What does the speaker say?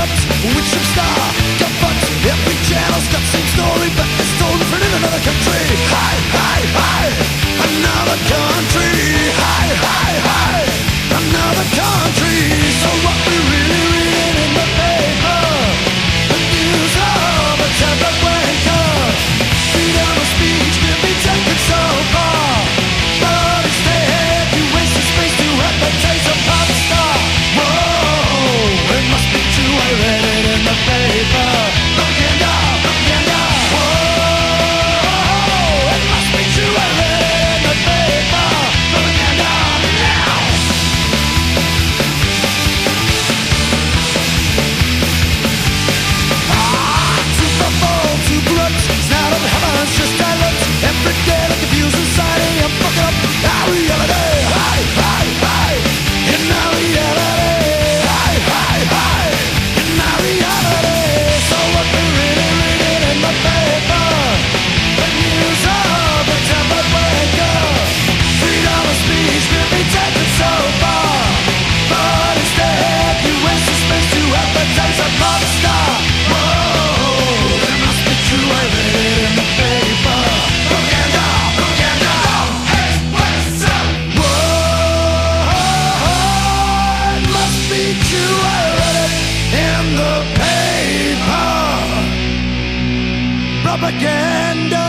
corrupt, which some star got fucked. Every channel's got the same story, but it's told different in another country. Hi, hi, hi, another country. Hi, hi, hi, another country. So what we really reading in the paper? The news of a tempered wanker. Freedom of speech can be taken so far, but instead you waste your space to advertise a pop star. Whoa, it must be true, I read it in the paper. Propaganda, propaganda. Whoa, it must be true, I read it in the paper. Propaganda, now. Too powerful, too corrupt. It's not of heaven, it's just talent. Every day they confuse society and fuck up our reality. Hi, hi, hi, in our reality. Hi, hi, hi, in our reality. So what we really reading in the paper? The news of a tempered wanker. Freedom of speech can be taken so far, but instead you waste your space to advertise a pop star. Whoa, it must be true, I read it in the paper. Propaganda, propaganda. Hey, what's up? Whoa, it must be true, I read it in the paper. Propaganda.